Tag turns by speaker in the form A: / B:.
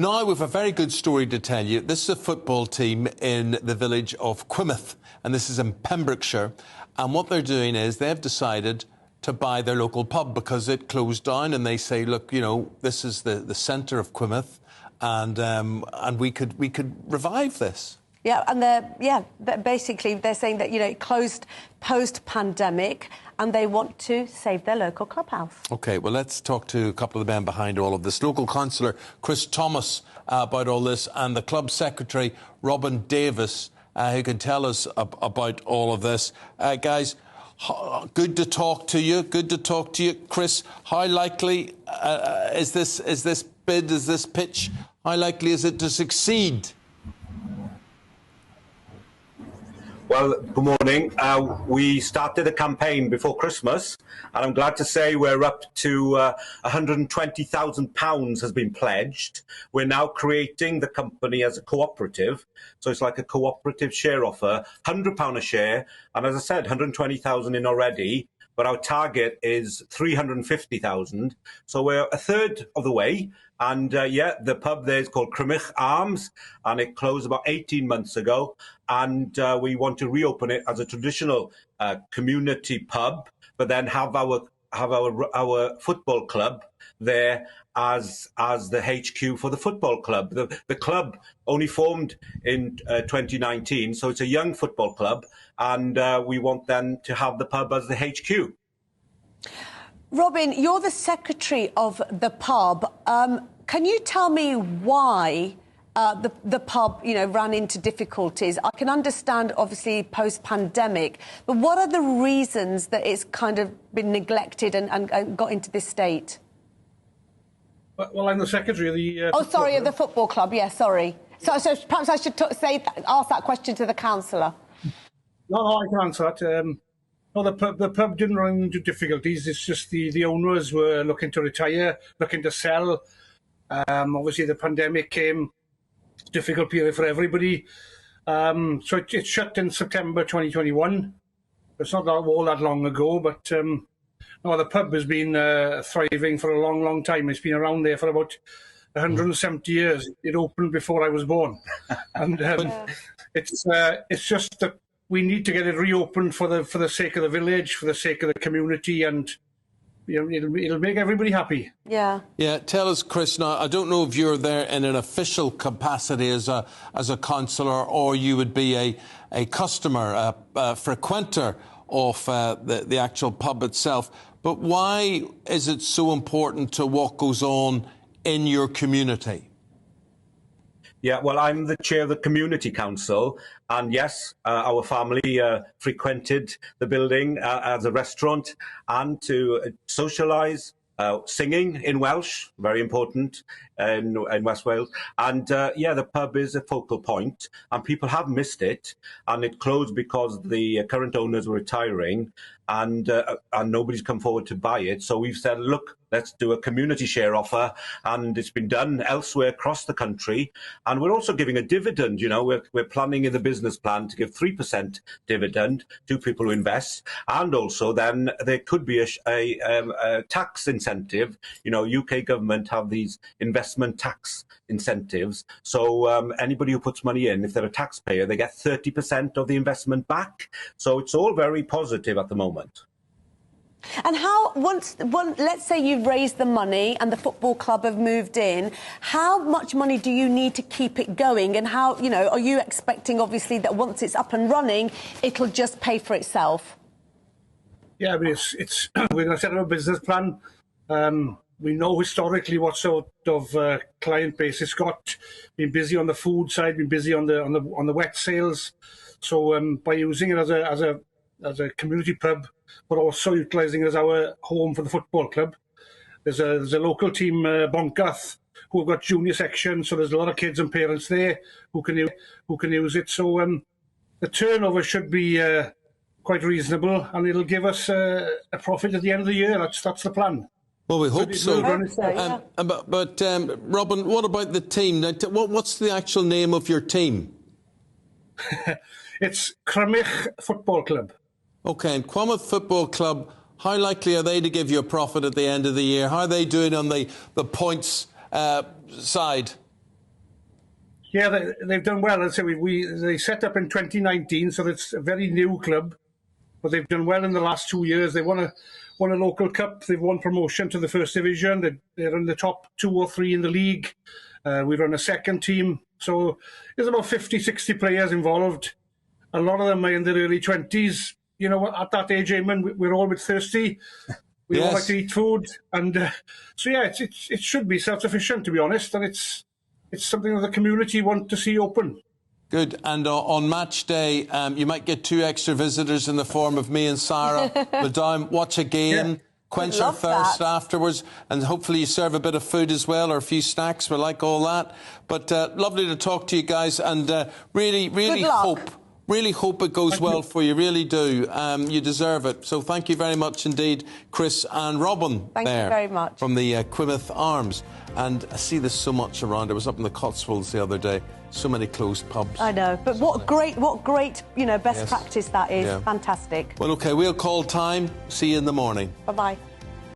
A: Now we've a very good story to tell you. This is a football team in the village of Crymych, and this is in Pembrokeshire. And what they're doing is they've decided to buy their local pub because it closed down, and they say, look, you know, this is the centre of Crymych, and we could revive this.
B: Yeah, and basically they're saying that, you know, it closed post-pandemic and they want to save their local clubhouse. OK, well, let's talk to a couple of the men behind all of this. Local councillor Cris Tomos about all this, and the club secretary Robin Davis, who can tell us about all of this. Guys, good to talk to you. Good to talk to you. Chris, how likely is this pitch, how likely is it to succeed?
C: Well, good morning. We started a campaign before Christmas, and I'm glad to say we're up to £120,000 has been pledged. We're now creating the company as a cooperative, so it's like a cooperative share offer, £100 a share, and as I said, 120,000 in already. But our target is 350,000, so we're a third of the way. And the pub there is called Crymych Arms, and it closed about 18 months ago. And we want to reopen it as a traditional community pub, but then have our football club there as the HQ for the football club. The club only formed in 2019, so it's a young football club, and we want then to have the pub as the HQ.
B: Robin, you're the secretary of the pub. Can you tell me why the pub, you know, ran into difficulties? I can understand, obviously, post-pandemic, but what are the reasons that it's kind of been neglected and got into this state?
D: Well, I'm the secretary of the...
B: of the football club, yeah, sorry. So perhaps I should ask that question to the councillor.
D: No, I can answer that. No, the pub didn't run into difficulties. It's just the owners were looking to retire, looking to sell. Obviously, the pandemic came, difficult period for everybody. So it shut in September 2021. It's not all that long ago, but no, the pub has been thriving for a long, long time. It's been around there for about 170 years. It opened before I was born, and it's just that we need to get it reopened for the sake of the village, for the sake of the community, and you know, it'll make everybody happy. Yeah. Yeah.
A: Tell us, Chris. Now, I don't know if you're there in an official capacity as a councillor, or you would be a customer, a frequenter of the actual pub itself. But why is it so important to what goes on in your community?
C: Yeah, well, I'm the chair of the Community Council, and yes, our family frequented the building as a restaurant and to socialise, singing in Welsh, very important in West Wales. And the pub is a focal point, and people have missed it, and it closed because the current owners were retiring, and nobody's come forward to buy it. So we've said, look, let's do a community share offer, and it's been done elsewhere across the country. And we're also giving a dividend. You know, we're planning in the business plan to give 3% dividend to people who invest, and also then there could be a tax incentive. You know, UK government have these investment tax incentives. So anybody who puts money in, if they're a taxpayer, they get 30% of the investment back. So it's all very positive at the moment.
B: And how, let's say you've raised the money and the football club have moved in, how much money do you need to keep it going? And how, you know, are you expecting, obviously, that once it's up and running, it'll just pay for itself?
D: Yeah, I mean, we're going to set up a business plan. We know historically what sort of client base it's got. Been busy on the food side, been busy on the wet sales. So by using it as a community pub, but also utilising it as our home for the football club. There's a local team, Boncath, who have got junior section, so there's a lot of kids and parents there who can use it. So the turnover should be quite reasonable, and it'll give us a profit at the end of the year. That's the plan.
A: Well, we hope so. But Robin, what about the team? What's the actual name of your team?
D: It's Crymych Football Club.
A: OK, and Crymych Football Club, how likely are they to give you a profit at the end of the year? How are they doing on the points side?
D: Yeah, they've done well. As I say, they set up in 2019, so it's a very new club, but they've done well in the last 2 years. They won a local cup. They've won promotion to the first division. They're in the top 2 or 3 in the league. We run a second team, so there's about 50, 60 players involved. A lot of them are in their early 20s. You know, at that age, Eamon, we're all a bit thirsty. We all like to eat food, and so yeah, it should be self-sufficient, to be honest, and it's something that the community want to see open.
A: Good. And on match day, you might get 2 extra visitors in the form of me and Sarah. We'll down, watch a game, quench our thirst afterwards, and hopefully you serve a bit of food as well, or a few snacks. We like all that. But lovely to talk to you guys, and really hope it goes well for you. Really do. You deserve it. So thank you very much indeed, Cris and Robin.
B: Thank you very much.
A: From the Crymych Arms. And I see this so much around. I was up in the Cotswolds the other day. So many closed pubs.
B: I know, but what great, best practice that is. Fantastic.
A: Well, OK, we'll call time. See you in the morning.
B: Bye-bye.